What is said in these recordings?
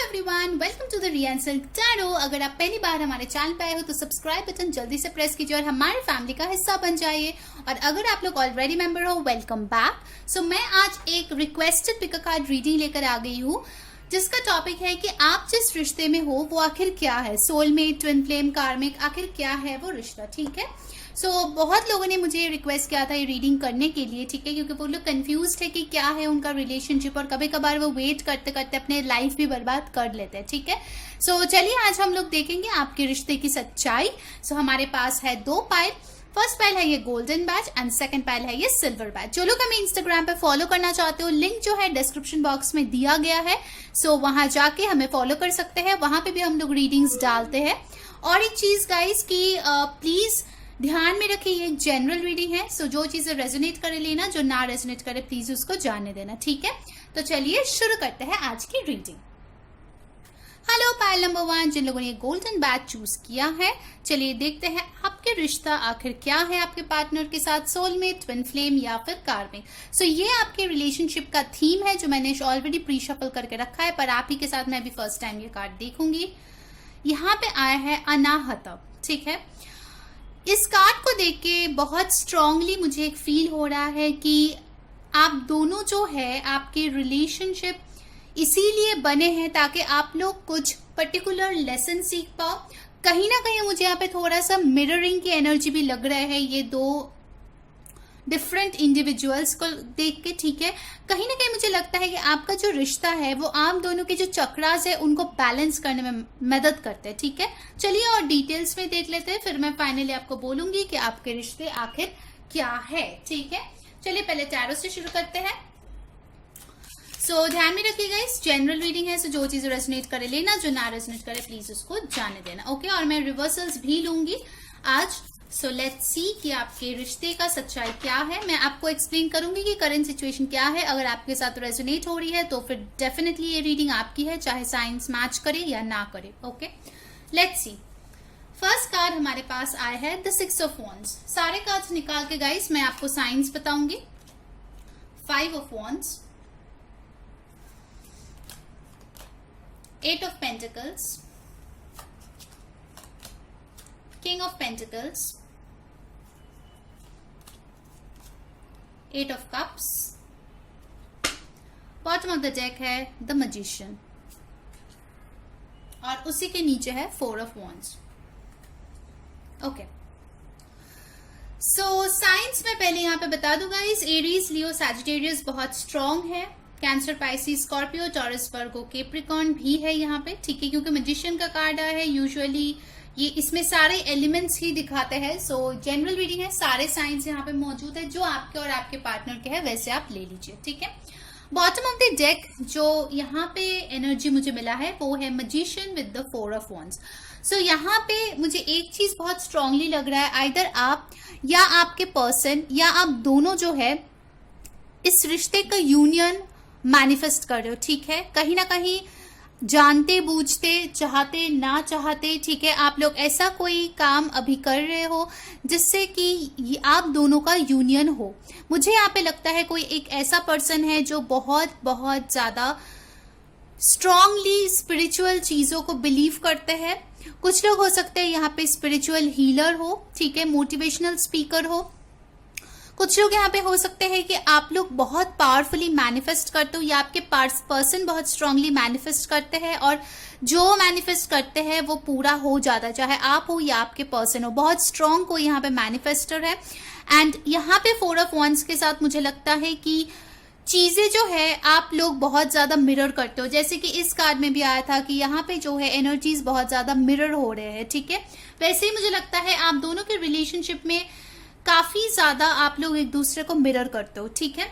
Everyone, welcome to the रियंसल tarot. अगर आप पहली बार हमारे चैनल पे आए हो तो सब्सक्राइब बटन जल्दी से प्रेस कीजिए और हमारे फैमिली का हिस्सा बन जाइए। और अगर आप लोग ऑलरेडी मेंबर हो, वेलकम बैक। सो मैं आज एक requested pick a card reading लेकर आ गई हूँ जिसका टॉपिक है कि आप जिस रिश्ते में हो वो आखिर क्या है। सोलमेट, ट्विन फ्लेम, कार्मिक, आखिर क्या है वो रिश्ता। ठीक है, बहुत लोगों ने मुझे रिक्वेस्ट किया था ये रीडिंग करने के लिए, ठीक है, क्योंकि वो लोग कंफ्यूज थे कि क्या है उनका रिलेशनशिप और कभी कभार वो वेट करते करते अपने लाइफ भी बर्बाद कर लेते हैं। ठीक है, चलिए आज हम लोग देखेंगे आपके रिश्ते की सच्चाई। हमारे पास है दो पाइल। फर्स्ट पाइल है ये golden batch and second pile है ये सिल्वर बैच। जो लोग हमें इंस्टाग्राम पे फॉलो करना चाहते हो, लिंक जो है डिस्क्रिप्शन बॉक्स में दिया गया है। वहां जाके हमें फॉलो कर सकते हैं, वहां पे भी हम लोग रीडिंग्स डालते हैं। और एक चीज गाइस की प्लीज ध्यान में रखिए, ये एक जनरल रीडिंग है। जो चीजें रेजोनेट करे लेना, जो ना रेजोनेट करे प्लीज उसको जाने देना। ठीक है, तो चलिए शुरू करते हैं आज की रीडिंग। हेलो पाइल नंबर 1, जिन लोगों ने गोल्डन बैच चूज किया है, चलिए देखते हैं आपके रिश्ता आखिर क्या है आपके पार्टनर के साथ। सोलमेट, ट्विन फ्लेम या फिर कार्मिक। ये आपके रिलेशनशिप का थीम है जो मैंने ऑलरेडी प्री शफल करके रखा है, पर आप ही के साथ मैं भी फर्स्ट टाइम ये कार्ड देखूंगी। यहाँ पे आया है अनाहत। ठीक है, इस कार्ड को देख के बहुत स्ट्रांगली मुझे एक फील हो रहा है कि आप दोनों जो है आपके रिलेशनशिप इसीलिए बने हैं ताकि आप लोग कुछ पर्टिकुलर लेसन सीख पाओ। कहीं ना कहीं मुझे यहाँ पे थोड़ा सा मिररिंग की एनर्जी भी लग रहा है ये दो डिफरेंट इंडिविजुअल्स को देख के। ठीक है, कहीं ना कहीं मुझे लगता है कि आपका जो रिश्ता है वो आप दोनों के जो चक्रास है उनको बैलेंस करने में मदद करते हैं। ठीक है, चलिए और डिटेल्स में देख लेते हैं, फिर मैं फाइनली आपको बोलूंगी कि आपके रिश्ते आखिर क्या है। ठीक है, चलिए पहले टैरो से शुरू करते हैं। ध्यान में रखिएगा इस जनरल रीडिंग है, जो चीज रेजोनेट करे लेना, जो ना रेजोनेट करे प्लीज उसको जाने देना। ओके, और मैं रिवर्सल्स भी लूंगी आज। लेट्स सी कि आपके रिश्ते का सच्चाई क्या है। मैं आपको एक्सप्लेन करूंगी कि करंट सिचुएशन क्या है। अगर आपके साथ रेजोनेट हो रही है तो फिर डेफिनेटली ये रीडिंग आपकी है, चाहे साइंस मैच करे या ना करे। Okay, let's see. First card हमारे पास आया है द 6 ऑफ वॉन्ड्स। सारे कार्ड्स निकाल के गाइस मैं आपको साइंस बताऊंगी। 5 of wands, 8 of Pentacles, King of Pentacles, 8 of Cups, bottom of the deck है The Magician और उसी के नीचे है 4 of Wands। ओके, साइंस में पहले यहाँ पे बता दूंगा, इस एरीज, लियो, सैजिटेरियस बहुत स्ट्रांग है। कैंसर, पाइसिस, स्कॉर्पियो, टॉरस, वर्गो, कैप्रिकॉर्न भी है यहाँ पे। ठीक है, क्योंकि मैजिशियन का कार्ड आया है, यूजुअली ये इसमें सारे एलिमेंट्स ही दिखाते हैं। जनरल रीडिंग है, सारे साइंस यहाँ पे मौजूद है, जो आपके और आपके पार्टनर के है वैसे आप ले लीजिए। ठीक है, बॉटम ऑफ द डेक जो यहाँ पे एनर्जी मुझे मिला है वो है magician with the 4 of wands. यहाँ पे मुझे एक चीज बहुत स्ट्रांगली लग रहा है, आइदर आप या आपके पर्सन या आप दोनों जो है इस रिश्ते का यूनियन मैनिफेस्ट कर रहे हो। ठीक है, कहीं ना कहीं जानते बूझते, चाहते ना चाहते, ठीक है, आप लोग ऐसा कोई काम अभी कर रहे हो जिससे कि आप दोनों का यूनियन हो। मुझे यहाँ पे लगता है कोई एक ऐसा पर्सन है जो बहुत बहुत ज्यादा स्ट्रांगली स्पिरिचुअल चीजों को बिलीव करते हैं। कुछ लोग हो सकते हैं यहाँ पे स्पिरिचुअल हीलर हो, ठीक है, मोटिवेशनल स्पीकर हो। कुछ लोग यहाँ पे हो सकते हैं कि आप लोग बहुत पावरफुली मैनिफेस्ट करते हो या आपके पर्सन बहुत स्ट्रांगली मैनिफेस्ट करते हैं और जो मैनिफेस्ट करते हैं वो पूरा हो जाता है, चाहे आप हो या आपके पर्सन हो। बहुत स्ट्रांग कोई यहाँ पे मैनिफेस्टर है। एंड यहाँ पे 4 ऑफ वॉन्ड्स के साथ मुझे लगता है कि चीजें जो है आप लोग बहुत ज्यादा मिरर करते हो, जैसे कि इस कार्ड में भी आया था कि यहाँ पे जो है एनर्जीज बहुत ज्यादा मिरर हो रहे हैं। ठीक है, वैसे ही मुझे लगता है आप दोनों के रिलेशनशिप में काफी ज्यादा आप लोग एक दूसरे को मिरर करते हो। ठीक है,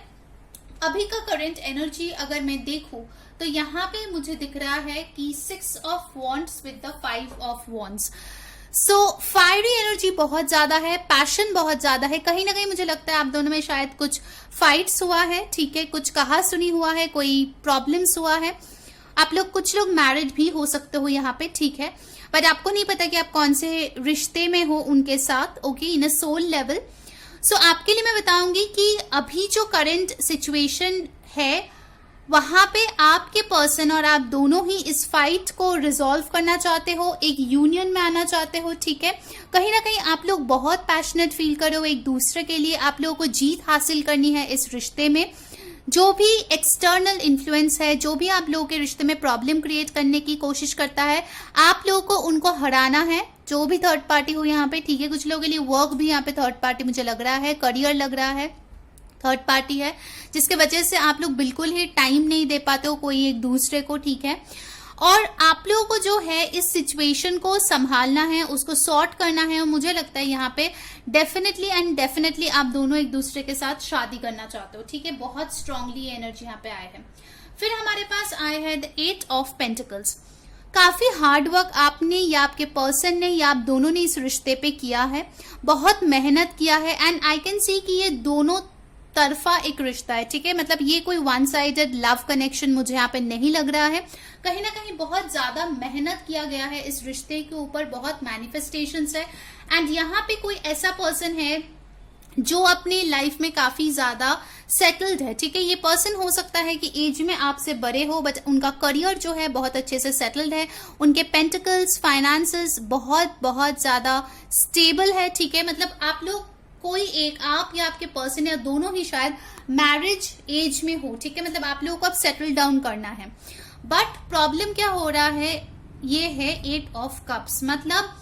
अभी का करंट एनर्जी अगर मैं देखूं तो यहाँ पे मुझे दिख रहा है कि 6 of wands with the 5 of wands. Fiery energy बहुत ज्यादा है, पैशन बहुत ज्यादा है। कहीं ना कहीं मुझे लगता है आप दोनों में शायद कुछ फाइट्स हुआ है, ठीक है, कुछ कहा सुनी हुआ है, कोई प्रॉब्लम्स हुआ है। आप लोग, कुछ लोग मैरिड भी हो सकते हो यहाँ पे, ठीक है, बट आपको नहीं पता कि आप कौन से रिश्ते में हो उनके साथ। Okay, in a soul level. आपके लिए मैं बताऊंगी कि अभी जो करंट सिचुएशन है वहां पे आपके पर्सन और आप दोनों ही इस फाइट को रिजॉल्व करना चाहते हो, एक यूनियन में आना चाहते हो, ठीक है। कहीं ना कहीं आप लोग बहुत पैशनेट फील कर रहे हो एक दूसरे के लिए, आप लोगों को जीत हासिल करनी है इस रिश्ते में। जो भी एक्सटर्नल इन्फ्लुएंस है, जो भी आप लोगों के रिश्ते में प्रॉब्लम क्रिएट करने की कोशिश करता है, आप लोगों को उनको हराना है। जो भी थर्ड पार्टी हो यहाँ पे, ठीक है। कुछ लोगों के लिए वर्क भी यहाँ पे थर्ड पार्टी मुझे लग रहा है, करियर लग रहा है थर्ड पार्टी है, जिसके वजह से आप लोग बिल्कुल ही टाइम नहीं दे पाते हो कोई एक दूसरे को, ठीक है। और आप लोगों को जो है इस सिचुएशन को संभालना है, उसको सॉर्ट करना है। और मुझे लगता है यहाँ पे डेफिनेटली एंड डेफिनेटली आप दोनों एक दूसरे के साथ शादी करना चाहते हो, ठीक है। बहुत स्ट्रांगली एनर्जी यहाँ पे आए हैं। फिर हमारे पास आए हैं द 8 ऑफ पेंटिकल्स। काफी हार्ड वर्क आपने या आपके पर्सन ने या आप दोनों ने इस रिश्ते पे किया है, बहुत मेहनत किया है। एंड आई कैन सी कि ये दोनों तरफा एक रिश्ता है, ठीक है। मतलब ये कोई वन साइडेड लव कनेक्शन मुझे यहाँ पे नहीं लग रहा है। कहीं ना कहीं बहुत ज्यादा मेहनत किया गया है इस रिश्ते के ऊपर, बहुत मैनिफेस्टेशंस है। एंड यहाँ पे कोई ऐसा पर्सन है जो अपनी लाइफ में काफी ज्यादा सेटल्ड है, ठीक है। ये पर्सन हो सकता है कि एज में आपसे बड़े हो, बट उनका करियर जो है बहुत अच्छे से सेटल्ड है। उनके पेंटिकल्स, फाइनेंसेस बहुत बहुत ज्यादा स्टेबल है, ठीक है। मतलब आप लोग कोई एक, आप या आपके पर्सन या दोनों ही शायद मैरिज एज में हो, ठीक है। मतलब आप लोगों को अब सेटल डाउन करना है। बट प्रॉब्लम क्या हो रहा है, ये है 8 ऑफ कप्स। मतलब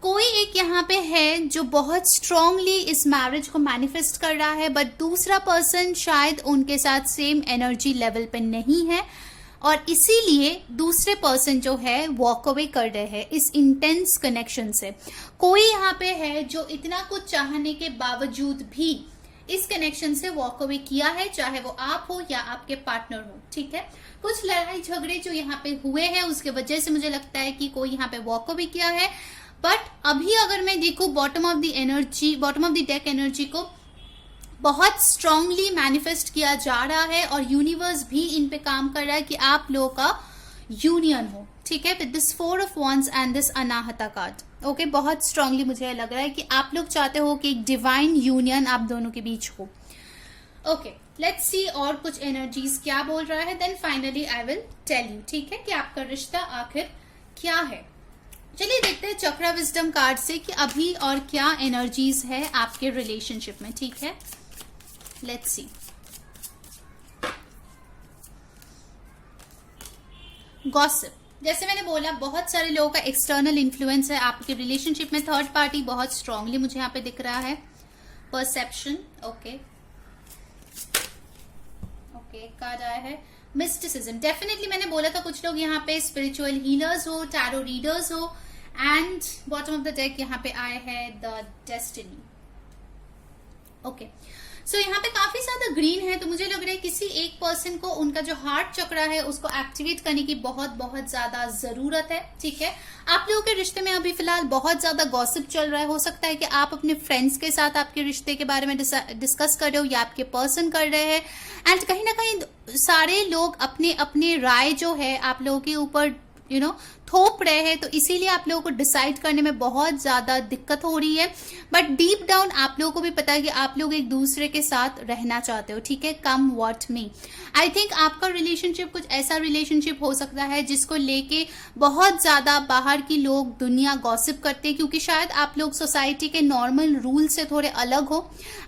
कोई एक यहाँ पे है जो बहुत स्ट्रांगली इस मैरिज को मैनिफेस्ट कर रहा है, बट दूसरा पर्सन शायद उनके साथ सेम एनर्जी लेवल पे नहीं है, और इसीलिए दूसरे पर्सन जो है वॉक अवे कर रहे हैं इस इंटेंस कनेक्शन से। कोई यहाँ पे है जो इतना कुछ चाहने के बावजूद भी इस कनेक्शन से वॉक अवे किया है, चाहे वो आप हो या आपके पार्टनर हो, ठीक है। कुछ लड़ाई झगड़े जो यहाँ पे हुए हैं उसके वजह से मुझे लगता है कि कोई यहाँ पे वॉक अवे किया है। बट अभी अगर मैं देखूं bottom of the deck energy को बहुत स्ट्रांगली मैनिफेस्ट किया जा रहा है, और यूनिवर्स भी इन पे काम कर रहा है कि आप लोगों का यूनियन हो, ठीक है। With this 4 of wands and this Anahata card, okay. बहुत स्ट्रांगली मुझे लग रहा है कि आप लोग चाहते हो कि एक डिवाइन यूनियन आप दोनों के बीच हो, ओके। लेट्स सी और कुछ एनर्जीज क्या बोल रहा है, then finally I will tell you, ठीक है, कि आपका रिश्ता आखिर क्या है। चलिए देखते हैं चक्रा विजडम कार्ड से कि अभी और क्या एनर्जीज है आपके रिलेशनशिप में, ठीक है। Let's see. गॉसिप, जैसे मैंने बोला बहुत सारे लोगों का एक्सटर्नल इन्फ्लुएंस है आपके रिलेशनशिप में। थर्ड पार्टी बहुत स्ट्रांगली मुझे यहाँ पे दिख रहा है। Perception, okay okay. कार्ड आया है मिस्टिसिज्म। डेफिनेटली मैंने बोला था कुछ लोग यहाँ पे स्पिरिचुअल हीलर्स हो, टैरो रीडर्स हो। And bottom of the deck यहाँ पे आए हैं द डेस्टिनी, ओके। सो यहाँ पे काफी ज्यादा ग्रीन है, तो मुझे लग रहा है किसी एक पर्सन को उनका जो हार्ट चक्रा है उसको एक्टिवेट करने की बहुत बहुत ज्यादा जरूरत है, ठीक है। आप लोगों के रिश्ते में अभी फिलहाल बहुत ज्यादा गॉसिप चल रहा है। हो सकता है कि आप अपने फ्रेंड्स के साथ आपके रिश्ते के बारे में डिस्कस कर रहे हो या आपके पर्सन कर रहे हैं। एंड कहीं ना कहीं सारे लोग अपने अपने राय जो है आप लोगों के ऊपर थोप रहे हैं, तो इसीलिए आप लोगों को डिसाइड करने में बहुत ज्यादा दिक्कत हो रही है। बट डीप डाउन आप लोगों को भी पता है कि आप लोग एक दूसरे के साथ रहना चाहते हो, ठीक है। कम व्हाट मी। आई थिंक आपका रिलेशनशिप कुछ ऐसा रिलेशनशिप हो सकता है जिसको लेके बहुत ज्यादा बाहर की लोग, दुनिया गॉसिप करते हैं, क्योंकि शायद आप लोग सोसाइटी के नॉर्मल रूल से थोड़े अलग हो।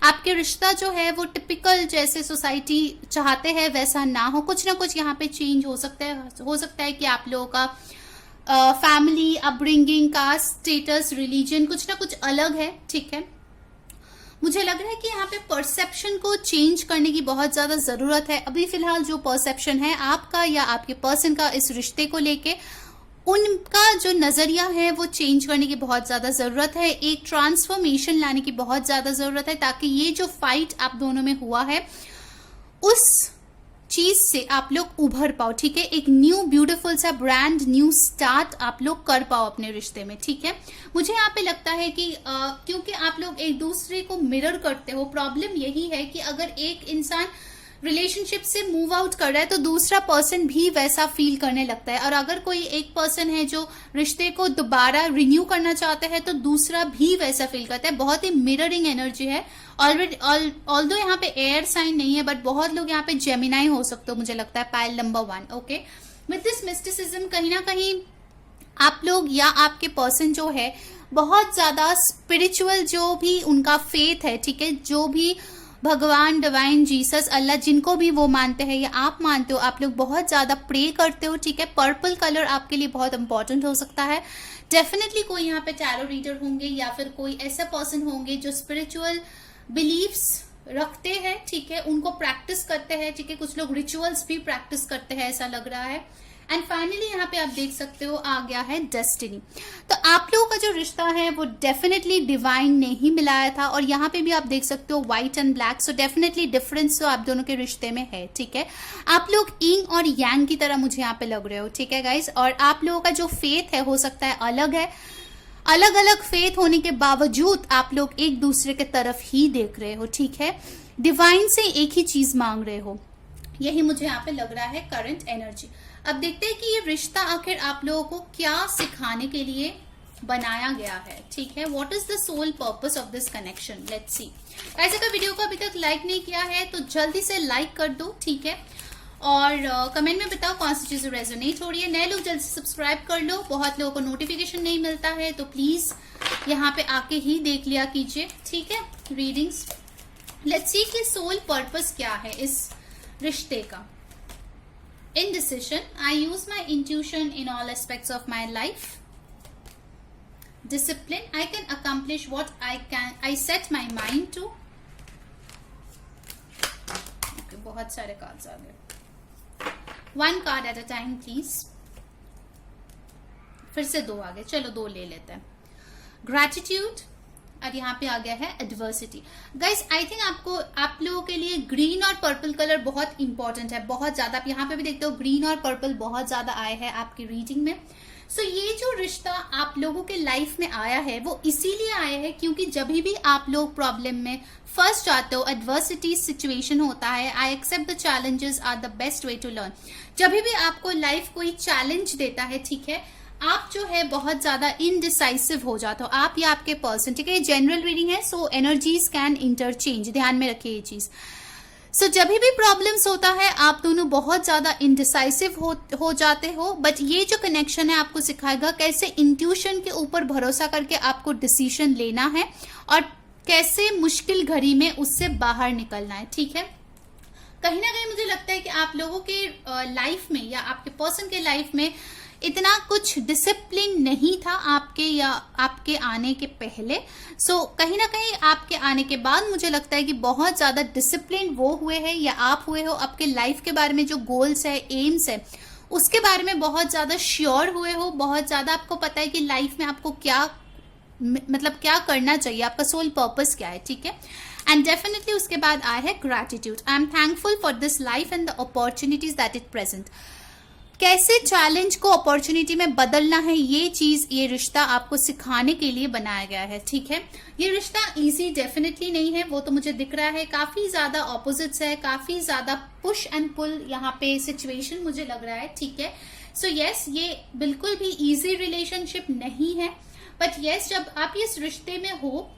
आपके रिश्ता जो है वो टिपिकल जैसे सोसाइटी चाहते हैं वैसा ना हो, कुछ ना कुछ यहाँ पे चेंज हो सकता है कि आप लोगों का family, upbringing, caste, status, religion कुछ ना कुछ अलग है, ठीक है। मुझे लग रहा है कि यहाँ पे परसेप्शन को चेंज करने की बहुत ज्यादा जरूरत है। अभी फिलहाल जो परसेप्शन है आपका या आपके पर्सन का इस रिश्ते को लेके, उनका जो नजरिया है वो चेंज करने की बहुत ज्यादा जरूरत है। एक ट्रांसफॉर्मेशन लाने की बहुत ज्यादा जरूरत है, ताकि ये जो फाइट आप दोनों में हुआ है उस चीज से आप लोग उभर पाओ, ठीक है। एक न्यू ब्यूटीफुल सा ब्रांड न्यू स्टार्ट आप लोग कर पाओ अपने रिश्ते में, ठीक है। मुझे यहाँ पे लगता है कि क्योंकि आप लोग एक दूसरे को मिरर करते हो, प्रॉब्लम यही है कि अगर एक इंसान रिलेशनशिप से मूव आउट कर रहा है तो दूसरा पर्सन भी वैसा फील करने लगता है। और अगर कोई एक पर्सन है जो रिश्ते को दोबारा रिन्यू करना चाहता है तो दूसरा भी वैसा फील करता है। बहुत ही मिररिंग एनर्जी है। ऑलरेडी ऑल्दो यहाँ पे एयर साइन नहीं है, बट बहुत लोग यहाँ पे जेमिनाई हो सकते हो, मुझे लगता है pile number 1। Okay, with this mysticism कहीं ना कहीं आप लोग या आपके पर्सन जो है बहुत ज्यादा स्पिरिचुअल, जो भी उनका फेथ है, ठीक है, जो भी भगवान, डिवाइन, जीसस, अल्लाह, जिनको भी वो मानते हैं या आप मानते हो, आप लोग बहुत ज्यादा प्रे करते हो, ठीक है। पर्पल कलर आपके लिए बहुत इंपॉर्टेंट हो सकता है। डेफिनेटली कोई यहाँ पे टैरो रीडर होंगे या फिर कोई ऐसा पर्सन होंगे जो स्पिरिचुअल बिलीव्स रखते हैं, ठीक है, उनको प्रैक्टिस करते हैं, ठीक है। कुछ लोग रिचुअल्स भी प्रैक्टिस करते हैं, ऐसा लग रहा है। एंड फाइनली यहाँ पे आप देख सकते हो आ गया है डेस्टिनी। तो आप लोगों का जो रिश्ता है वो डेफिनेटली डिवाइन ने ही मिलाया था। और यहाँ पे भी आप देख सकते हो white and black, so definitely difference तो आप दोनों के रिश्ते में है, ठीक है। आप लोग यिंग और यांग की तरह मुझे यहाँ पे लग रहे हो, ठीक है गाइस। और आप लोगों का जो फेथ है हो सकता है अलग है। अलग अलग फेथ होने के बावजूद आप लोग एक दूसरे के तरफ ही देख रहे हो, ठीक है। डिवाइन से एक ही चीज मांग रहे हो, यही मुझे यहाँ पे लग रहा है करंट एनर्जी। अब देखते हैं कि ये रिश्ता आखिर आप लोगों को क्या सिखाने के लिए बनाया गया है, ठीक है। What is the soul purpose of this connection, let's see. Guys, अगर वीडियो को अभी तक लाइक नहीं किया है तो जल्दी से लाइक कर दो, ठीक है। और कमेंट में बताओ कौन सी चीजें रेजोनेट हो रही है। नए लोग जल्दी से सब्सक्राइब कर लो, बहुत लोगों को नोटिफिकेशन नहीं मिलता है, तो प्लीज यहाँ पे आके ही देख लिया कीजिए, ठीक है, रीडिंग्स। लेट्स सी कि सोल पर्पस क्या है इस रिश्ते का। Indecision. I use my intuition in all aspects of my life. Discipline. I can accomplish what I set my mind to. Okay, बहुत सारे कार्ड्स आ गए। One card at a time, please. फिर से 2 आ गए, चलो 2 ले लेते हैं। Gratitude. और यहाँ पे आ गया है एडवर्सिटी। गाइस, आई थिंक आपको, आप लोगों के लिए ग्रीन और पर्पल कलर बहुत इंपॉर्टेंट है, बहुत ज्यादा। आप यहाँ पे भी देखते हो ग्रीन और पर्पल बहुत ज्यादा आए हैं आपकी रीडिंग में। सो ये जो रिश्ता आप लोगों के लाइफ में आया है वो इसीलिए आया है क्योंकि जब भी आप लोग प्रॉब्लम में फंस जाते हो, एडवर्सिटी सिचुएशन होता है, I accept the challenges are the best way to learn. जब भी आपको लाइफ कोई चैलेंज देता है, ठीक है, आप जो है बहुत ज्यादा इनडिसाइसिव हो जाते हो, आप या आपके पर्सन, ठीक है। ये जनरल रीडिंग है, सो एनर्जीज कैन इंटरचेंज, ध्यान में रखिए ये चीज। सो जब भी प्रॉब्लम्स होता है आप दोनों बहुत ज्यादा इनडिसाइसिव हो जाते हो, बट ये जो कनेक्शन है आपको सिखाएगा कैसे इंट्यूशन के ऊपर भरोसा करके आपको डिसीजन लेना है और कैसे मुश्किल घड़ी में उससे बाहर निकलना है, ठीक है। कहीं ना कहीं मुझे लगता है कि आप लोगों के लाइफ में या आपके पर्सन के लाइफ में इतना कुछ डिसिप्लिन नहीं था आपके या आपके आने के पहले। सो कहीं ना कहीं आपके आने के बाद मुझे लगता है कि बहुत ज्यादा डिसिप्लिन वो हुए हैं या आप हुए हो। आपके लाइफ के बारे में जो गोल्स है, एम्स है, उसके बारे में बहुत ज्यादा श्योर हुए हो। बहुत ज्यादा आपको पता है कि लाइफ में आपको क्या, मतलब क्या करना चाहिए, आपका सोल पर्पस क्या है, ठीक है। एंड डेफिनेटली उसके बाद आया है gratitude. I am thankful for this life and the opportunities that it present. कैसे चैलेंज को अपॉर्चुनिटी में बदलना है, ये चीज, ये रिश्ता आपको सिखाने के लिए बनाया गया है, ठीक है। ये रिश्ता इजी डेफिनेटली नहीं है, वो तो मुझे दिख रहा है। काफी ज्यादा ऑपोजिट्स है, काफी ज्यादा पुश एंड पुल यहाँ पे सिचुएशन मुझे लग रहा है, ठीक है। सो यस, ये बिल्कुल भी इजी रिलेशनशिप नहीं है, बट यस, जब आप इस रिश्ते में हो,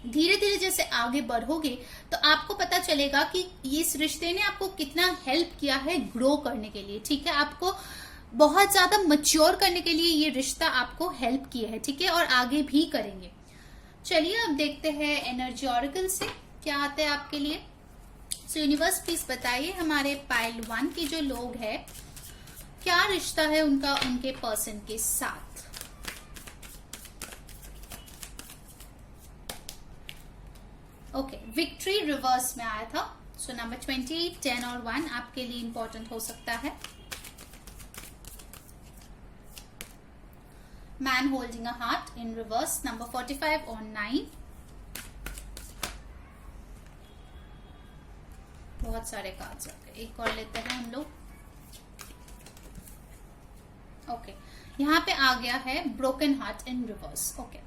धीरे धीरे जैसे आगे बढ़ोगे तो आपको पता चलेगा कि इस रिश्ते ने आपको कितना हेल्प किया है ग्रो करने के लिए, ठीक है। आपको बहुत ज्यादा मैच्योर करने के लिए ये रिश्ता आपको हेल्प किया है, ठीक है, और आगे भी करेंगे। चलिए अब देखते हैं एनर्जी ऑरेकल से क्या आता है आपके लिए। सो यूनिवर्स प्लीज बताइए हमारे पाइल 1 के जो लोग हैं, क्या रिश्ता है उनका उनके पर्सन के साथ। ओके, विक्ट्री रिवर्स में आया था। सो नंबर 28, 10 और 1 आपके लिए इंपॉर्टेंट हो सकता है। Man holding a heart in reverse, number 45 और 9। बहुत सारे कार्ड्स आ गए, एक और लेते हैं हम लोग। ओके, यहाँ पे आ गया है broken heart in reverse. Okay,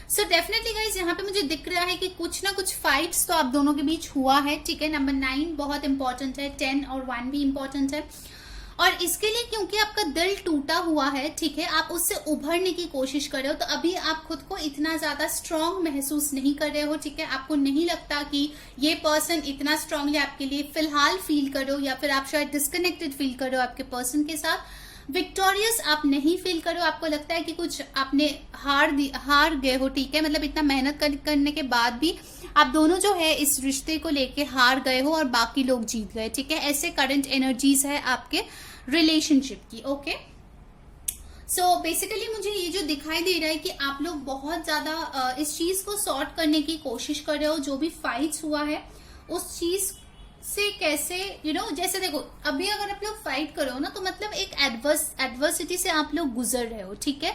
so definitely guys यहाँ पे मुझे दिख रहा है कि कुछ ना कुछ फाइट्स तो आप दोनों के बीच हुआ है, ठीक है। नंबर 9 बहुत इंपॉर्टेंट है, 10 और 1 भी इंपॉर्टेंट है। और इसके लिए क्योंकि आपका दिल टूटा हुआ है, ठीक है, आप उससे उभरने की कोशिश कर रहे हो, तो अभी आप खुद को इतना ज्यादा स्ट्रांग महसूस नहीं कर रहे हो, ठीक है। आपको नहीं लगता कि ये पर्सन इतना स्ट्रांगली आपके लिए फिलहाल फील कर रहे हो, या फिर आप शायद डिस्कनेक्टेड फील कर रहे हो आपके पर्सन के साथ। विक्टोरियस आप नहीं फील करो, आपको लगता है कि कुछ आपने हार गए हो, ठीक है। मतलब इतना मेहनत करने के बाद भी आप दोनों जो है इस रिश्ते को लेके हार गए हो और बाकी लोग जीत गए, ठीक है। ऐसे करंट एनर्जीज है आपके रिलेशनशिप की, ओके। सो बेसिकली मुझे ये जो दिखाई दे रहा है कि आप लोग बहुत ज्यादा इस चीज को सॉर्ट करने की कोशिश कर रहे हो। जो भी फाइट्स हुआ है उस चीज से कैसे जैसे देखो, अभी अगर आप लोग फाइट करो ना, तो मतलब एक एडवर्सिटी से आप लोग गुजर रहे हो, ठीक है।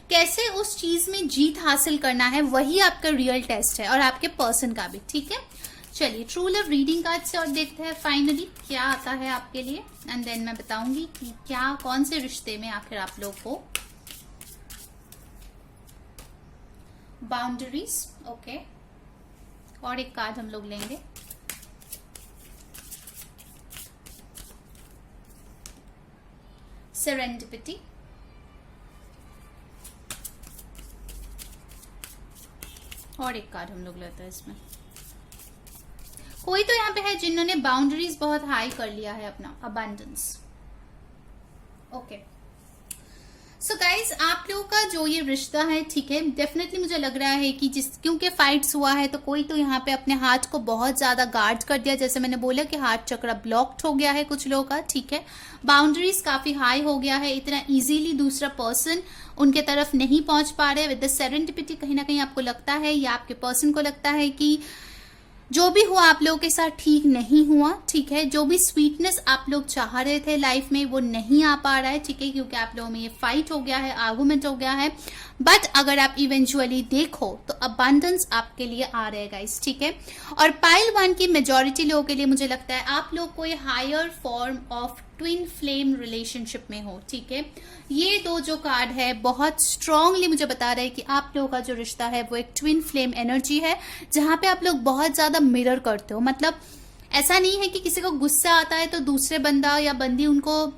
कैसे उस चीज में जीत हासिल करना है, वही आपका रियल टेस्ट है, और आपके पर्सन का भी, ठीक है। चलिए ट्रू लव रीडिंग कार्ड से और देखते हैं फाइनली क्या आता है आपके लिए, एंड देन मैं बताऊंगी कि क्या कौन से रिश्ते में आखिर आप लोग को बाउंड्रीज, ओके। और एक कार्ड हम लोग लेंगे, सेरेंडिपिटी, और एक कार्ड हम लोग लेते हैं इसमें। कोई तो यहाँ पे है जिन्होंने बाउंड्रीज बहुत हाई कर लिया है अपना, अबंडेंस, ओके। सो गाइज आप लोगों का जो ये रिश्ता है, ठीक है, डेफिनेटली मुझे लग रहा है कि क्योंकि फाइट्स हुआ है तो कोई तो यहाँ पे अपने हार्ट को बहुत ज्यादा गार्ड कर दिया। जैसे मैंने बोला कि हार्ट चक्र ब्लॉक्ड हो गया है कुछ लोगों का, ठीक है। बाउंड्रीज काफी हाई हो गया है, इतना इजीली दूसरा पर्सन उनके तरफ नहीं पहुंच पा रहे। विद द सेरेंडिपिटी कहीं ना कहीं आपको लगता है या आपके पर्सन को लगता है कि जो भी हुआ आप लोगों के साथ ठीक नहीं हुआ, ठीक है। जो भी स्वीटनेस आप लोग चाह रहे थे लाइफ में वो नहीं आ पा रहा है, ठीक है, क्योंकि आप लोगों में ये फाइट हो गया है, आर्गुमेंट हो गया है। बट अगर आप इवेंचुअली देखो तो अबंडेंस आपके लिए आ रहेगा इस, ठीक है। और पाइल 1 की मेजॉरिटी लोगों के लिए मुझे लगता है आप लोग कोई higher form of twin flame relationship में हो, ठीक है। ये दो जो कार्ड है बहुत स्ट्रांगली मुझे बता रहे हैं कि आप लोगों का जो रिश्ता है वो एक ट्विन फ्लेम एनर्जी है, जहां पे आप लोग बहुत ज्यादा मिरर करते हो। मतलब ऐसा नहीं है कि किसी को गुस्सा आता है तो दूसरे बंदा या बंदी उनको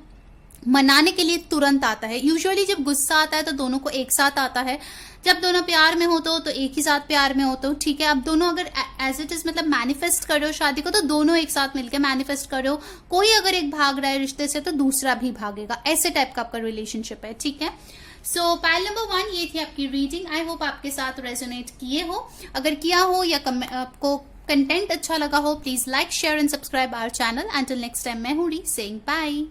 मनाने के लिए तुरंत आता है। यूजुअली जब गुस्सा आता है तो दोनों को एक साथ आता है, जब दोनों प्यार में हो तो एक ही साथ प्यार में होते हो, ठीक है। अब दोनों अगर एज इट इज मतलब मैनिफेस्ट कर रहे हो शादी को, तो दोनों एक साथ मिलकर मैनिफेस्ट कर रहे हो। कोई अगर एक भाग रहा है रिश्ते से तो दूसरा भी भागेगा, ऐसे टाइप का आपका रिलेशनशिप है, ठीक है। सो पाइल नंबर 1 ये थी आपकी रीडिंग। आई होप आपके साथ रेजोनेट किए हो। अगर किया हो या आपको कंटेंट अच्छा लगा हो, please like share and subscribe our channel. Until next time, मैं हूँ री saying bye.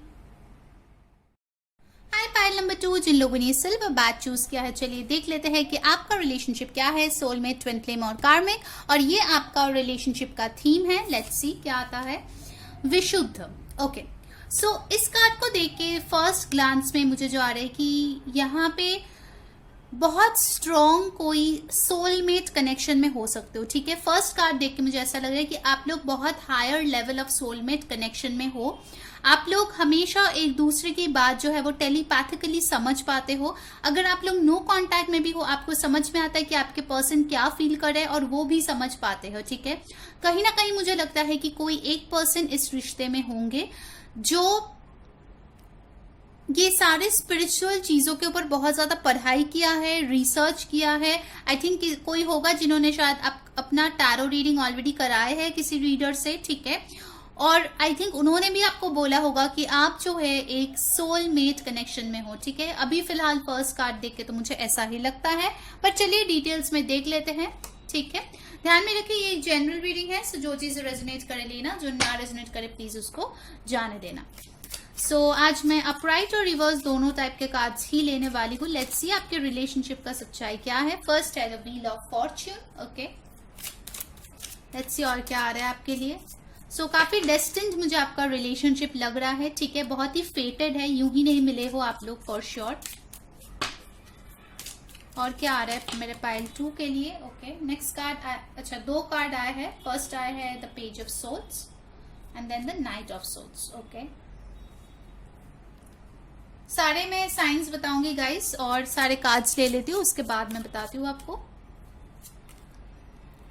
Hi pile number 2 जिन लोगों ने सिल्वर बैच चूज किया है, चलिए देख लेते हैं कि आपका रिलेशनशिप क्या है, सोलमेट, ट्विन फ्लेम और कार्मिक, और ये आपका रिलेशनशिप का थीम है। लेट्स सी क्या आता है। विशुद्ध, ओके। सो इस कार्ड को देख के फर्स्ट ग्लांस में मुझे जो आ रहा है कि यहाँ पे बहुत स्ट्रॉन्ग कोई सोलमेट कनेक्शन में हो सकते हो, ठीक है। फर्स्ट कार्ड देख के मुझे ऐसा लग रहा है कि आप लोग बहुत higher level of soulmate connection में हो। आप लोग हमेशा एक दूसरे की बात जो है वो टेलीपैथिकली समझ पाते हो। अगर आप लोग नो कांटेक्ट में भी हो, आपको समझ में आता है कि आपके पर्सन क्या फील कर रहे हैं, और वो भी समझ पाते हो, ठीक है। कहीं ना कहीं मुझे लगता है कि कोई एक पर्सन इस रिश्ते में होंगे जो ये सारे स्पिरिचुअल चीजों के ऊपर बहुत ज्यादा पढ़ाई किया है, रिसर्च किया है। आई थिंक कोई होगा जिन्होंने शायद अपना टैरो रीडिंग ऑलरेडी कराए है किसी रीडर से, ठीक है। और आई थिंक उन्होंने भी आपको बोला होगा कि आप जो है एक सोलमेट कनेक्शन में हो, ठीक है। अभी फिलहाल फर्स्ट कार्ड देख के तो मुझे ऐसा ही लगता है, पर चलिए डिटेल्स में देख लेते हैं, ठीक है। ध्यान में रखिए ये एक जनरल रीडिंग है, सो जो चीज रेजोनेट करे लेना, जो ना रेजोनेट करे प्लीज उसको जाने देना। सो आज मैं अपराइट और रिवर्स दोनों टाइप के कार्ड्स ही लेने वाली हूँ। लेट्स सी आपके रिलेशनशिप का सच्चाई क्या है। फर्स्ट है the wheel of Fortune, okay. Let's see और क्या आ रहा है आपके लिए। सो काफी डेस्टिन्ड मुझे आपका रिलेशनशिप लग रहा है, ठीक है। बहुत ही फेटेड है, यूं ही नहीं मिले हो आप लोग फॉर श्योर। और क्या आ रहा है मेरे पाइल 2 के लिए, ओके। नेक्स्ट कार्ड, अच्छा 2 कार्ड आए हैं। फर्स्ट आया है the page of souls and then the knight of souls, okay. सारे मैं साइंस बताऊंगी गाइस, और सारे कार्ड्स ले लेती हूँ, उसके बाद मैं बताती हूँ आपको।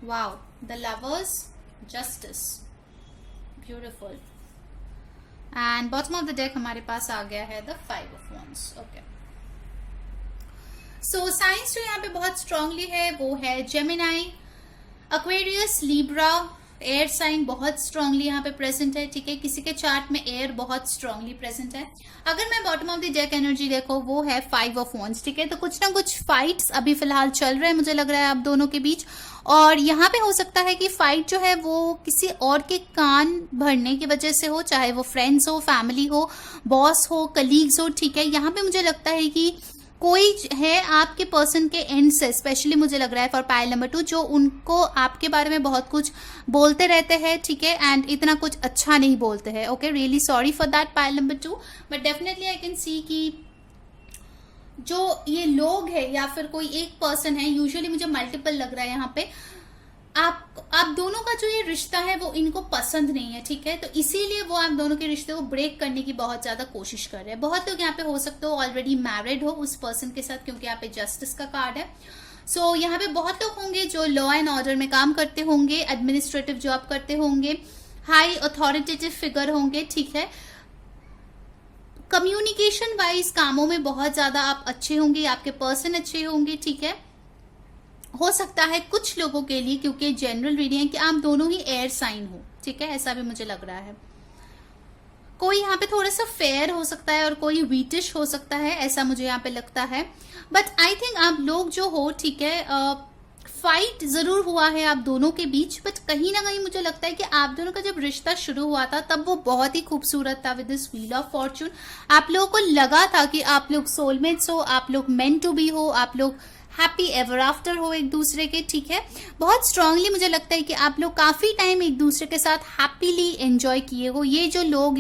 Wow, the lovers, justice, beautiful. And bottom of the deck हमारे पास आ गया है the 5 of wands। Okay, so signs जो यहाँ पे बहुत स्ट्रांगली है वो है Gemini, Aquarius, Libra. Air sign बहुत स्ट्रांगली यहाँ पे प्रेजेंट है, ठीक है। किसी के चार्ट में एयर बहुत स्ट्रांगली प्रेजेंट है। अगर मैं bottom of the deck energy देखो वो है 5 ऑफ wands, ठीक है। तो कुछ ना कुछ फाइट्स अभी फिलहाल चल रहे हैं, मुझे लग रहा है आप दोनों के बीच। और यहाँ पे हो सकता है कि फाइट जो है वो किसी और के कान भरने की वजह से हो, चाहे वो फ्रेंड्स हो, फैमिली हो, बॉस हो, कलीग्स हो, ठीक है। यहाँ पे मुझे लगता है कि कोई है आपके पर्सन के एंड से, स्पेशली मुझे लग रहा है फॉर पाइल नंबर 2, जो उनको आपके बारे में बहुत कुछ बोलते रहते हैं, ठीक है, एंड इतना कुछ अच्छा नहीं बोलते हैं। Okay, really sorry for that pile number 2, but definitely I can see कि जो ये लोग है या फिर कोई एक पर्सन है, यूजुअली मुझे मल्टीपल लग रहा है यहाँ पे, आप दोनों का जो ये रिश्ता है वो इनको पसंद नहीं है, ठीक है। तो इसीलिए वो आप दोनों के रिश्ते को ब्रेक करने की बहुत ज्यादा कोशिश कर रहे हैं। बहुत लोग यहाँ पे हो सकते हो ऑलरेडी मैरिड हो उस पर्सन के साथ, क्योंकि यहाँ पे जस्टिस का कार्ड है। सो यहाँ पे बहुत लोग होंगे जो लॉ एंड ऑर्डर में काम करते होंगे, एडमिनिस्ट्रेटिव जॉब करते होंगे, हाई अथॉरिटेटिव फिगर होंगे, ठीक है। कम्युनिकेशन वाइज कामों में बहुत ज्यादा आप अच्छे होंगे, आपके पर्सन अच्छे होंगे, ठीक है। हो सकता है कुछ लोगों के लिए, क्योंकि जनरल रीडिंग है, कि आप दोनों ही एयर साइन हो, ठीक है, ऐसा भी मुझे लग रहा है। कोई यहाँ पे थोड़ा सा फेयर हो सकता है और कोई वीटिश हो सकता है, ऐसा मुझे यहाँ पे लगता है। बट आई थिंक आप लोग जो हो, ठीक है, फाइट जरूर हुआ है आप दोनों के बीच, बट कहीं ना कहीं मुझे लगता है कि आप दोनों का जब रिश्ता शुरू हुआ था तब वो बहुत ही खूबसूरत था with this wheel of Fortune. आप लोगों को लगा था कि आप लोग सोलमेट्स हो, आप लोग मेंट टू बी हो, आप लोग हैप्पी एवर आफ्टर हो एक दूसरे के, ठीक है। बहुत स्ट्रांगली मुझे लगता है कि आप लोग काफी टाइम एक दूसरे के साथ हैप्पीली एंजॉय किए हो। ये जो लोग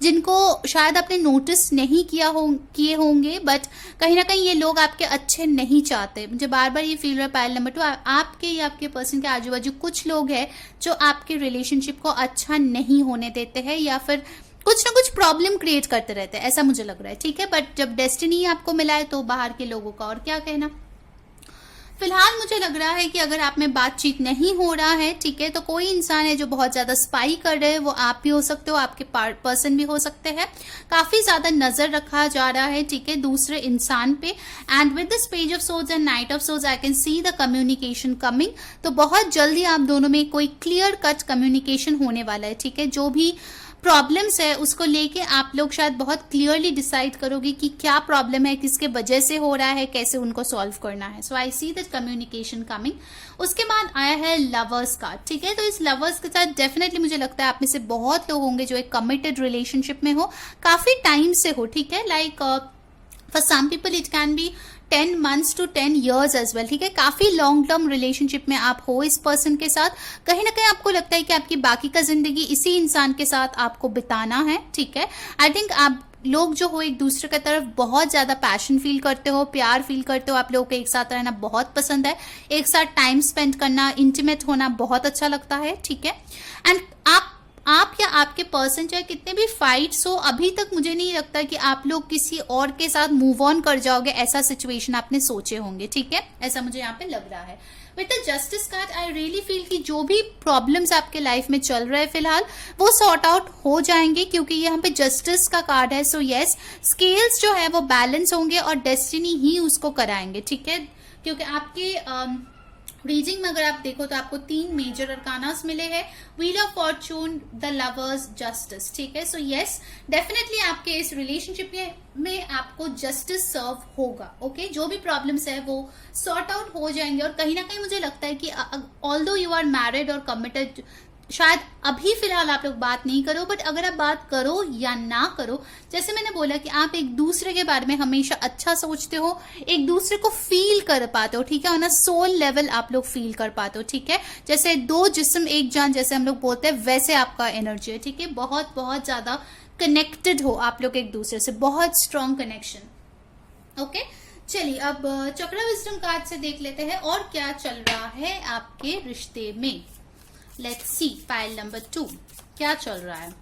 जिनको शायद आपने नोटिस नहीं किए होंगे, बट कहीं ना कहीं ये लोग आपके अच्छे नहीं चाहते। मुझे बार बार ये फील रहा है पाइल नंबर 2, आपके या आपके पर्सन के आजू बाजू कुछ लोग हैं जो आपके रिलेशनशिप को अच्छा नहीं होने देते हैं, या फिर कुछ ना कुछ प्रॉब्लम क्रिएट करते रहते हैं, ऐसा मुझे लग रहा है, ठीक है। बट जब डेस्टिनी आपको मिला है तो बाहर के लोगों का और क्या कहना। फिलहाल मुझे लग रहा है कि अगर आप में बातचीत नहीं हो रहा है, ठीक है, तो कोई इंसान है जो बहुत ज्यादा स्पाई कर रहे हैं, वो आप भी हो सकते हो, आपके पर्सन भी हो सकते हैं। काफी ज्यादा नजर रखा जा रहा है, ठीक है, दूसरे इंसान पे। And with this page of swords and night of swords I can see the communication coming. तो बहुत जल्दी आप दोनों में कोई क्लियर कट कम्युनिकेशन होने वाला है, ठीक है। जो भी प्रॉब्लम्स है उसको लेके आप लोग शायद बहुत क्लियरली डिसाइड करोगे कि क्या प्रॉब्लम है, किसके वजह से हो रहा है, कैसे उनको सॉल्व करना है। सो आई सी दैट कम्युनिकेशन कमिंग। उसके बाद आया है लवर्स कार्ड, ठीक है। तो इस लवर्स के साथ डेफिनेटली मुझे लगता है आप में से बहुत लोग होंगे जो एक कमिटेड रिलेशनशिप में हो, काफी टाइम से हो, ठीक है। Like for some people it can be 10 months to 10 years as well, ठीक है। काफी लॉन्ग टर्म रिलेशनशिप में आप हो इस पर्सन के साथ। कहीं ना कहीं आपको लगता है कि आपकी बाकी का जिंदगी इसी इंसान के साथ आपको बिताना है, ठीक है। आई थिंक आप लोग जो हो एक दूसरे की तरफ बहुत ज्यादा पैशन फील करते हो, प्यार फील करते हो। आप लोगों को एक साथ रहना बहुत पसंद है, एक साथ टाइम स्पेंड करना, इंटीमेट होना बहुत अच्छा लगता है, ठीक है। एंड आप या आपके पर्सन चाहे कितने भी फाइट्स हो, अभी तक मुझे नहीं लगता कि आप लोग किसी और के साथ मूव ऑन कर जाओगे, ऐसा सिचुएशन आपने सोचे होंगे, ठीक है। ऐसा मुझे यहाँ पे लग रहा है। With the justice card I really feel कि जो भी प्रॉब्लम्स आपके लाइफ में चल रहे हैं फिलहाल वो सॉर्ट आउट हो जाएंगे, क्योंकि यहाँ पे जस्टिस का कार्ड है। सो यस, स्केल्स जो है वो बैलेंस होंगे और डेस्टिनी ही उसको कराएंगे, ठीक है। क्योंकि आपके रीडिंग में अगर आप देखो तो आपको 3 मेजर अरकानास मिले हैं, wheel of Fortune, the lovers, justice, ठीक है। सो यस, डेफिनेटली आपके इस रिलेशनशिप में आपको जस्टिस सर्व होगा, ओके। जो भी प्रॉब्लम्स है वो सॉर्ट आउट हो जाएंगे। और कहीं ना कहीं मुझे लगता है कि ऑल्दो यू आर मैरिड और कमिटेड, शायद अभी फिलहाल आप लोग बात नहीं करो, बट अगर आप बात करो या ना करो, जैसे मैंने बोला कि आप एक दूसरे के बारे में हमेशा अच्छा सोचते हो, एक दूसरे को फील कर पाते हो, ठीक है, ना सोल लेवल आप लोग फील कर पाते हो, ठीक है। जैसे 2 जिस्म 1 जान जैसे हम लोग बोलते हैं, वैसे आपका एनर्जी है, ठीक है। बहुत बहुत ज्यादा कनेक्टेड हो आप लोग एक दूसरे से, बहुत स्ट्रॉन्ग कनेक्शन, ओके। चलिए अब चक्र विजडम कार्ड से देख लेते हैं और क्या चल रहा है आपके रिश्ते में। लेट्स सी पाइल नंबर 2 क्या चल रहा है।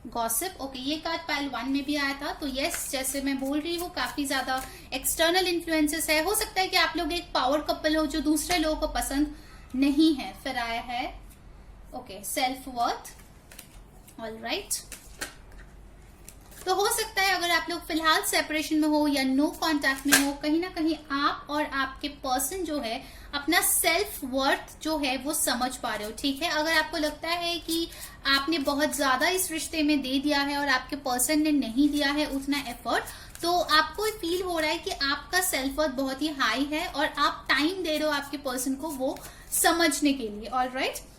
गॉसिप, ओके, ये कार्ड पाइल 1 में भी आया था। तो यस, जैसे मैं बोल रही हूँ, काफी ज्यादा एक्सटर्नल इन्फ्लुएंसेस है। हो सकता है कि आप लोग एक पावर कपल हो जो दूसरे लोगों को पसंद नहीं है। फिर आया है ओके सेल्फ वर्थ, ऑलराइट। तो हो सकता है अगर आप लोग फिलहाल सेपरेशन में हो या नो कांटेक्ट में हो, कहीं ना कहीं आप और आपके पर्सन जो है अपना सेल्फ वर्थ जो है वो समझ पा रहे हो, ठीक है। अगर आपको लगता है कि आपने बहुत ज्यादा इस रिश्ते में दे दिया है और आपके पर्सन ने नहीं दिया है उतना एफर्ट, तो आपको फील हो रहा है कि आपका सेल्फ वर्थ बहुत ही हाई है और आप टाइम दे रहे हो आपके पर्सन को वो समझने के लिए, ऑलराइट।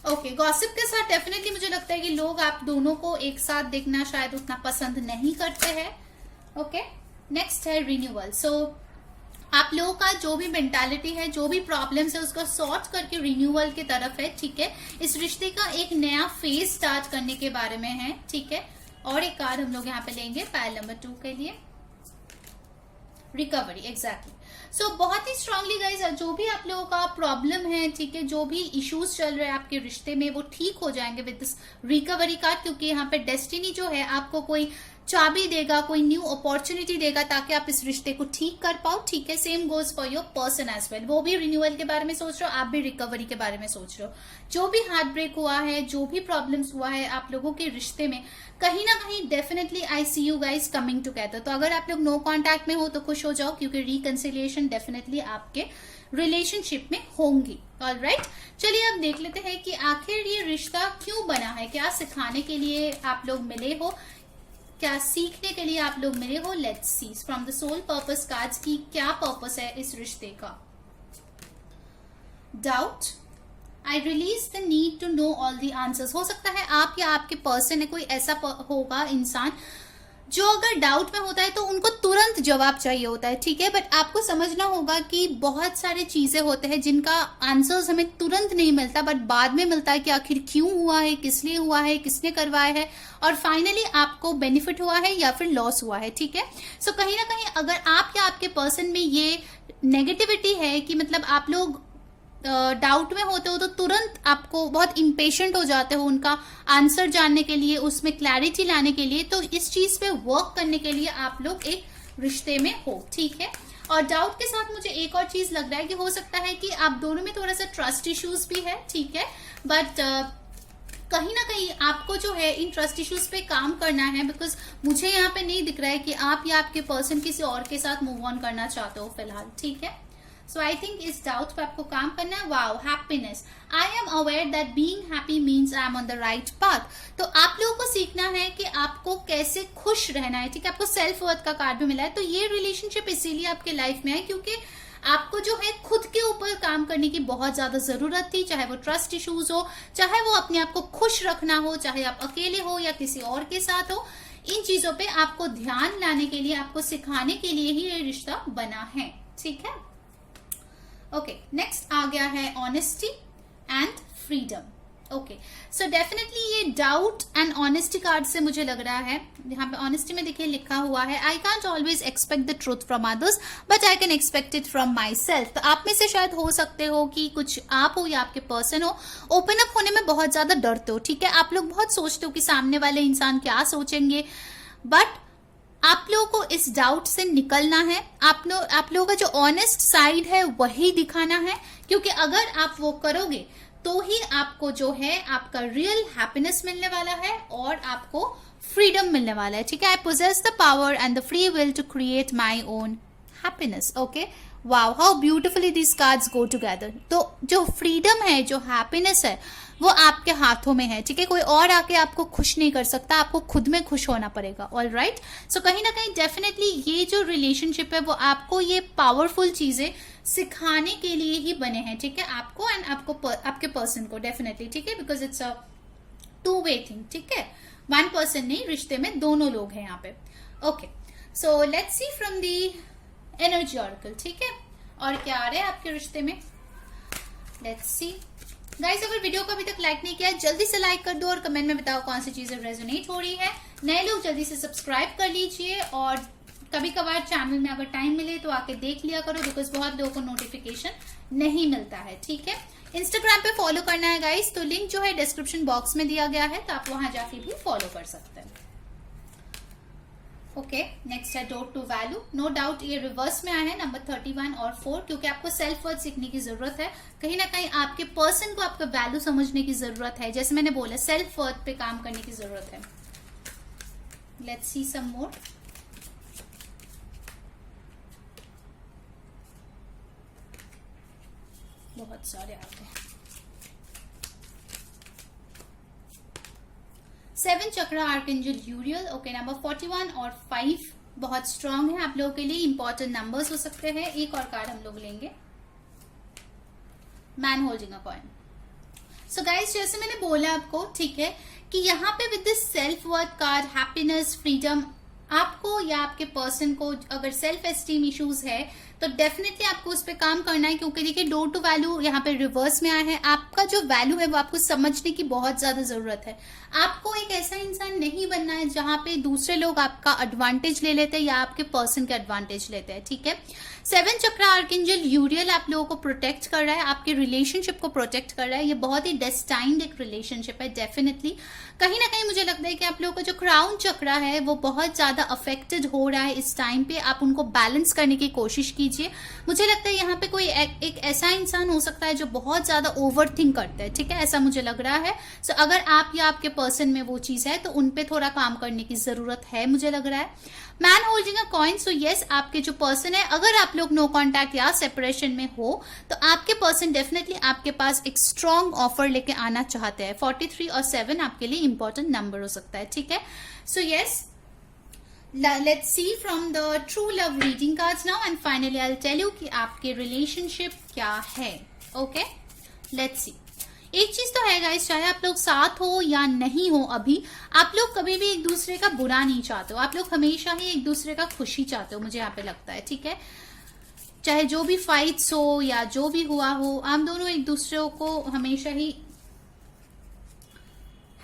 ओके, गॉसिप के साथ डेफिनेटली मुझे लगता है कि लोग आप दोनों को एक साथ देखना शायद उतना पसंद नहीं करते हैं। ओके, नेक्स्ट है रिन्यूअल। सो आप लोगों का जो भी मेंटालिटी है, जो भी प्रॉब्लम्स है, उसको सॉर्ट करके रिन्यूअल की तरफ है, ठीक है। इस रिश्ते का एक नया फेज स्टार्ट करने के बारे में है, ठीक है। और एक कार्ड हम लोग यहाँ पे लेंगे पाइल नंबर 2 के लिए, रिकवरी, एग्जैक्टली। सो बहुत ही स्ट्रांगली गाइज, जो भी आप लोगों का प्रॉब्लम है, ठीक है, जो भी इश्यूज चल रहे हैं आपके रिश्ते में, वो ठीक हो जाएंगे विद दिस रिकवरी कार्ड, क्योंकि यहाँ पे डेस्टिनी जो है आपको कोई चाबी देगा, कोई न्यू अपॉर्चुनिटी देगा ताकि आप इस रिश्ते को ठीक कर पाओ, ठीक है। Same goes for your person as well, वो भी रिन्यूअल के बारे में सोच रहे हो, आप भी रिकवरी के बारे में सोच रहे हो। जो भी हार्ट ब्रेक हुआ है, जो भी प्रॉब्लम्स हुआ है आप लोगों के रिश्ते में, कहीं ना कहीं definitely I see you guys coming together. तो अगर आप लोग नो कॉन्टैक्ट में हो तो खुश हो जाओ, क्योंकि रिकंसिलिएशन डेफिनेटली आपके रिलेशनशिप में होंगी, ऑलराइट। चलिए अब देख लेते हैं कि आखिर ये रिश्ता क्यों बना है, क्या सिखाने के लिए आप लोग मिले हो, क्या सीखने के लिए आप लोग मिले हो। Let's see from the soul purpose cards की क्या पर्पस है इस रिश्ते का। Doubt, I release the need to know all the answers. हो सकता है आप या आपके पर्सन है कोई ऐसा होगा इंसान जो अगर डाउट में होता है तो उनको तुरंत जवाब चाहिए होता है, ठीक है। बट आपको समझना होगा कि बहुत सारी चीजें होते हैं जिनका आंसर्स हमें तुरंत नहीं मिलता, बट बाद में मिलता है कि आखिर क्यों हुआ है, किस लिए हुआ है, किसने करवाया है, और फाइनली आपको बेनिफिट हुआ है या फिर लॉस हुआ है, ठीक है। सो कहीं ना कहीं अगर आप या आपके पर्सन में ये नेगेटिविटी है कि मतलब आप लोग डाउट में होते हो तो तुरंत आपको बहुत इम्पेशेंट हो जाते हो उनका आंसर जानने के लिए, उसमें क्लैरिटी लाने के लिए, तो इस चीज पे वर्क करने के लिए आप लोग एक रिश्ते में हो, ठीक है। और डाउट के साथ मुझे एक और चीज लग रहा है कि हो सकता है कि आप दोनों में थोड़ा सा ट्रस्ट इश्यूज भी है, ठीक है। बट कहीं ना कहीं आपको जो है इन ट्रस्ट इश्यूज पे काम करना है, बिकॉज मुझे यहाँ पे नहीं दिख रहा है कि आप या आपके पर्सन किसी और के साथ मूव ऑन करना चाहते हो फिलहाल, ठीक है। सो आई थिंक इस डाउट पे आपको काम करना है। Wow, happiness, I am aware that being happy means I am on the right path. तो आप लोगों को सीखना है कि आपको कैसे खुश रहना है, ठीक है। आपको सेल्फ वर्थ का कार्ड भी मिला है, तो ये रिलेशनशिप इसीलिए आपके लाइफ में है क्योंकि आपको जो है खुद के ऊपर काम करने की बहुत ज्यादा जरूरत थी, चाहे वो ट्रस्ट इश्यूज हो, चाहे वो अपने आप को खुश रखना हो, चाहे आप अकेले हो या किसी और के साथ हो। इन चीजों पे आपको ध्यान लाने के लिए, आपको सिखाने के लिए ही ये रिश्ता बना है, ठीक है। ओके, नेक्स्ट आ गया है honesty and freedom. Okay, so definitely ये डाउट एंड ऑनेस्टी कार्ड से मुझे लग रहा है, यहाँ पे ऑनेस्टी में देखिए लिखा हुआ है, I can't always expect the truth from others but I can expect it from my self. तो आप में से शायद हो सकते हो कि कुछ आप हो या आपके पर्सन हो, ओपन अप होने में बहुत ज्यादा डरते हो, ठीक है। आप लोग बहुत सोचते हो कि सामने वाले इंसान क्या सोचेंगे, बट आप लोगों को इस डाउट से निकलना है। आप लोगों का जो ऑनेस्ट साइड है वही दिखाना है, क्योंकि अगर आप वो करोगे तो ही आपको जो है आपका रियल हैप्पीनेस मिलने वाला है और आपको फ्रीडम मिलने वाला है, ठीक है। I possess the power and the free will to create my own happiness. Okay, wow, how beautifully these cards go together. तो जो फ्रीडम है, जो हैप्पीनेस है, वो आपके हाथों में है, ठीक है। कोई और आके आपको खुश नहीं कर सकता, आपको खुद में खुश होना पड़ेगा, ऑलराइट। सो कहीं ना कहीं डेफिनेटली ये जो रिलेशनशिप है वो आपको ये पावरफुल चीजें सिखाने के लिए ही बने हैं, ठीक है। आपको एंड आपके पर्सन को डेफिनेटली, ठीक है, because it's a two way thing, ठीक है। वन पर्सन नहीं, रिश्ते में दोनों लोग हैं यहाँ पे। Okay, so let's see from the energy oracle, ठीक है। और क्या आ रहा है आपके रिश्ते में, लेट्स सी। गाइस, अगर वीडियो को अभी तक लाइक नहीं किया जल्दी से लाइक कर दो और कमेंट में बताओ कौन सी चीजें रेजोनेट हो रही है। नए लोग जल्दी से सब्सक्राइब कर लीजिए और कभी कभार चैनल में अगर टाइम मिले तो आके देख लिया करो, बिकॉज बहुत लोगों को नोटिफिकेशन नहीं मिलता है, ठीक है। इंस्टाग्राम पे फॉलो करना है गाइस, तो लिंक जो है डिस्क्रिप्शन बॉक्स में दिया गया है, तो आप वहां जाके भी फॉलो कर सकते हैं। ओके, नेक्स्ट है door to value. No doubt ये रिवर्स में आया है नंबर 31 और 4, क्योंकि आपको सेल्फ वर्थ सीखने की जरूरत है। कहीं ना कहीं आपके पर्सन को आपका वैल्यू समझने की जरूरत है, जैसे मैंने बोला सेल्फ वर्थ पे काम करने की जरूरत है। लेट्स सी सम मोर। बहुत सारे आते हैं। 7 चक्र आर्कएंजल यूरियल। ओके, नंबर 41 और 5 बहुत स्ट्रांग है, आप लोगों के लिए इंपॉर्टेंट नंबर्स हो सकते हैं। एक और कार्ड हम लोग लेंगे, man holding a coin. So guys, जैसे मैंने बोला आपको, ठीक है, कि यहाँ पे with this self worth card, happiness, freedom, आपको या आपके पर्सन को अगर सेल्फ एस्टीम इश्यूज है तो डेफिनेटली आपको उस पर काम करना है, क्योंकि देखिए डोर टू वैल्यू यहाँ पे रिवर्स में आया है। आपका जो वैल्यू है वो आपको समझने की बहुत ज्यादा जरूरत है। आपको एक ऐसा इंसान नहीं बनना है जहां पे दूसरे लोग आपका एडवांटेज ले लेते हैं या आपके पर्सन का एडवांटेज लेते हैं, ठीक है। 7 चक्र आर्कएंजल यूरियल आप लोगों को प्रोटेक्ट कर रहा है, आपके रिलेशनशिप को प्रोटेक्ट कर रहा है। ये बहुत ही डेस्टाइन्ड एक रिलेशनशिप है डेफिनेटली। कहीं ना कहीं मुझे लगता है कि आप लोगों का जो क्राउन चक्र है वो बहुत ज्यादा अफेक्टेड हो रहा है इस टाइम पे। आप उनको बैलेंस करने की कोशिश कीजिए। मुझे लगता है यहाँ पे कोई एक ऐसा इंसान हो सकता है जो बहुत ज्यादा ओवर थिंक करता है, ठीक है, ऐसा मुझे लग रहा है। सो अगर आप या आपके पर्सन में वो चीज है तो उनपे थोड़ा काम करने की जरूरत है, मुझे लग रहा है। Man holding a coin. So yes, आपके जो पर्सन है, अगर आप लोग नो कॉन्टैक्ट या सेपरेशन में हो तो आपके पर्सन डेफिनेटली आपके पास एक स्ट्रॉन्ग ऑफर लेके आना चाहते हैं। 43 और 7 आपके लिए इंपॉर्टेंट नंबर हो सकता है, ठीक है। So yes, let's see from the true love reading cards now, and finally I'll tell you कि आपके रिलेशनशिप क्या है। Okay, let's see। एक चीज तो है गाइस, चाहे आप लोग साथ हो या नहीं हो, अभी आप लोग कभी भी एक दूसरे का बुरा नहीं चाहते हो, आप लोग हमेशा ही एक दूसरे का खुशी चाहते हो, मुझे यहाँ पे लगता है, ठीक है। चाहे जो भी फाइट्स हो या जो भी हुआ हो, आप दोनों एक दूसरे को हमेशा ही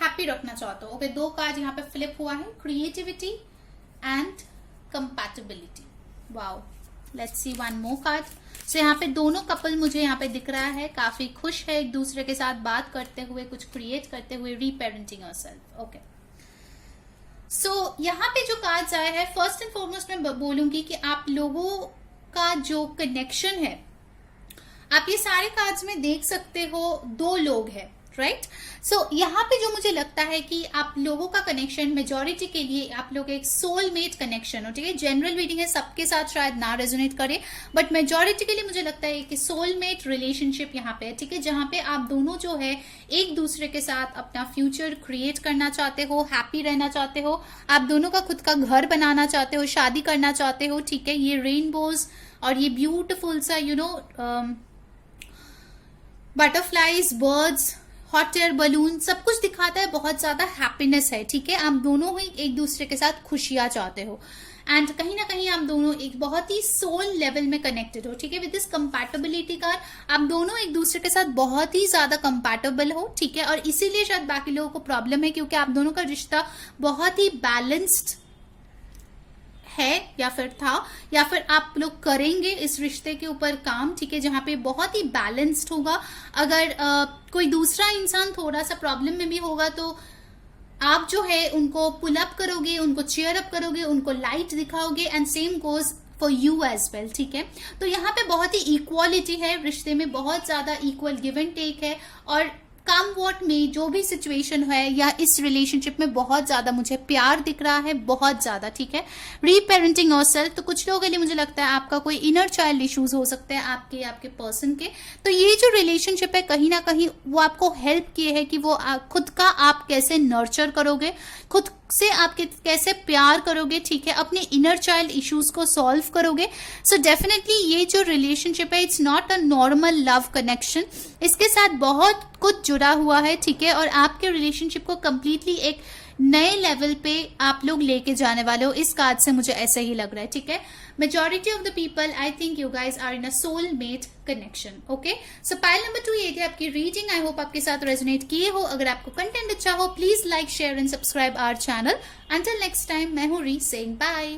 हैप्पी रखना चाहते हो। ओके, 2 कार्ड यहाँ पे फ्लिप हुआ है, creativity and compatibility. Wow, let's see one more card. So यहाँ पे दोनों कपल मुझे यहाँ पे दिख रहा है काफी खुश है एक दूसरे के साथ बात करते हुए, कुछ क्रिएट करते हुए, रीपेरेंटिंग योरसेल्फ। ओके, सो यहाँ पे जो कार्ड्स आए हैं, फर्स्ट एंड फॉरमोस्ट मैं बोलूंगी कि आप लोगों का जो कनेक्शन है, आप ये सारे कार्ड्स में देख सकते हो 2 लोग हैं, राइट। सो यहाँ पे जो मुझे लगता है कि आप लोगों का कनेक्शन मेजॉरिटी के लिए आप लोग एक सोलमेट कनेक्शन हो, ठीक है। जनरल रीडिंग है, सबके साथ शायद ना रेजोनेट करे, बट मेजॉरिटी के लिए मुझे लगता है कि सोलमेट रिलेशनशिप यहाँ पे है, ठीक है, जहाँ पे आप दोनों जो है एक दूसरे के साथ अपना फ्यूचर क्रिएट करना चाहते हो, हैप्पी रहना चाहते हो, आप दोनों का खुद का घर बनाना चाहते हो, शादी करना चाहते हो, ठीक है। ये रेनबोज और ये ब्यूटिफुल सा butterflies, birds, hot air balloon, सब कुछ दिखाता है, बहुत ज्यादा हैप्पीनेस है, ठीक है। आप दोनों ही एक दूसरे के साथ खुशियां चाहते हो, एंड कहीं ना कहीं आप दोनों एक बहुत ही सोल लेवल में कनेक्टेड हो, ठीक है। विद दिस कंपैटिबिलिटी कार्ड, आप दोनों एक दूसरे के साथ बहुत ही ज्यादा कंपैटिबल हो, ठीक है, और इसीलिए शायद बाकी लोगों को प्रॉब्लम है, क्योंकि आप दोनों का रिश्ता बहुत ही बैलेंस्ड है, या फिर था, या फिर आप लोग करेंगे इस रिश्ते के ऊपर काम, ठीक है, जहां पे बहुत ही बैलेंस्ड होगा। अगर कोई दूसरा इंसान थोड़ा सा प्रॉब्लम में भी होगा तो आप जो है उनको पुल अप करोगे, उनको चीयर अप करोगे, उनको लाइट दिखाओगे, and same goes for you as well, ठीक है। तो यहाँ पे बहुत ही इक्वालिटी है रिश्ते में, बहुत ज्यादा इक्वल गिव एंड टेक है, और कम वॉट में जो भी सिचुएशन है या इस रिलेशनशिप में बहुत ज्यादा मुझे प्यार दिख रहा है, बहुत ज्यादा, ठीक है। रीपेरेंटिंग योरसेल्फ, तो कुछ लोगों के लिए मुझे लगता है आपका कोई इनर चाइल्ड इश्यूज हो सकते हैं आपके पर्सन के, तो ये जो रिलेशनशिप है कहीं ना कहीं वो आपको हेल्प किए है कि वो खुद का आप कैसे नर्चर करोगे, खुद से आप कैसे प्यार करोगे, ठीक है, अपने इनर चाइल्ड इश्यूज को सॉल्व करोगे। सो डेफिनेटली ये जो रिलेशनशिप है, it's not a normal love connection, इसके साथ बहुत कुछ जुड़ा हुआ है, ठीक है, और आपके रिलेशनशिप को कंप्लीटली एक नए लेवल पे आप लोग लेके जाने वाले हो। इस कार्ड से मुझे ऐसे ही लग रहा है, ठीक है। Majority of the people, I think you guys are in a soulmate connection. Okay, so pile number 2 ये थी आपकी रीडिंग। आई होप आपके साथ रेजोनेट किए हो। अगर आपको कंटेंट अच्छा हो, please like, share and subscribe our channel. Until next time, मैं हूँ री सेइंग बाय।